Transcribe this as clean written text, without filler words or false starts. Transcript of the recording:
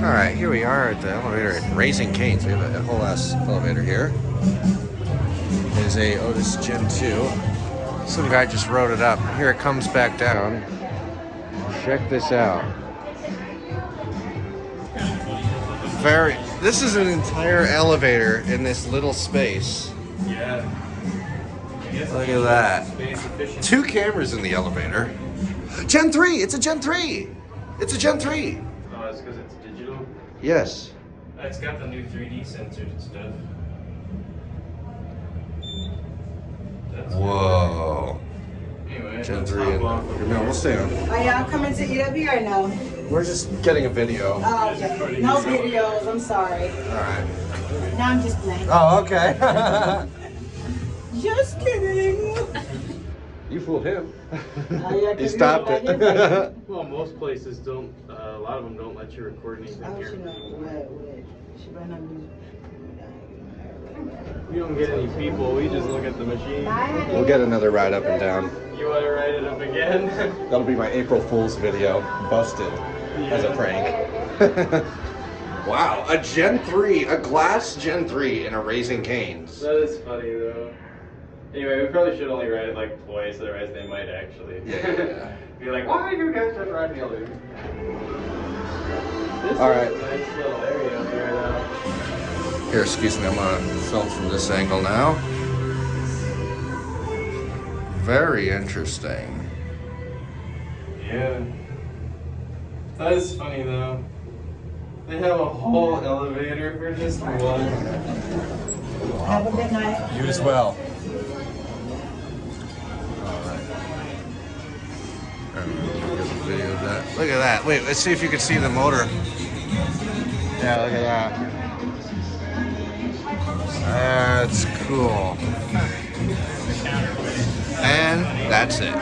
Alright, here we are at the elevator at Raising Cane's. We have a whole ass elevator here. It is a Otis Gen3. Some guy just wrote it up. Here it comes back down. Check this out. This is an entire elevator in this little space. Yeah. Look at that. 2 cameras in the elevator. Gen3! It's a Gen3! It's a Gen3! Oh, it's because it's digital? Yes. It's got the new 3D sensors and stuff. That's Whoa. Anyway, Gen3 and no, we'll stay on. Are y'all coming to eat up here or no? We're just getting a video. Oh, okay. No videos, I'm sorry. Alright. No, I'm just playing. Oh, okay. Just kidding. You fooled him. Yeah, He stopped it. Well, most places don't, a lot of them don't let you record anything Oh, here. she not, she better not be. We don't get any people, we just look at the machine. We'll get another ride up and down. You want to ride it up again? That'll be my April Fool's video. Busted as a prank. Wow, a Gen3, a glass Gen3 in a Raising Cane's. That is funny though. Anyway, we probably should only ride it like twice, otherwise they might actually be like, why are you guys just riding the elevator? This Alright. is a nice little area up there though. Here, excuse me, I'm gonna film from this angle now. Very interesting. Yeah. That is funny though. They have a whole elevator for just one. Have a good night. You as well. Video of that. Look at that. Wait, let's see if you can see the motor. Yeah, look at that. That's cool. And that's it.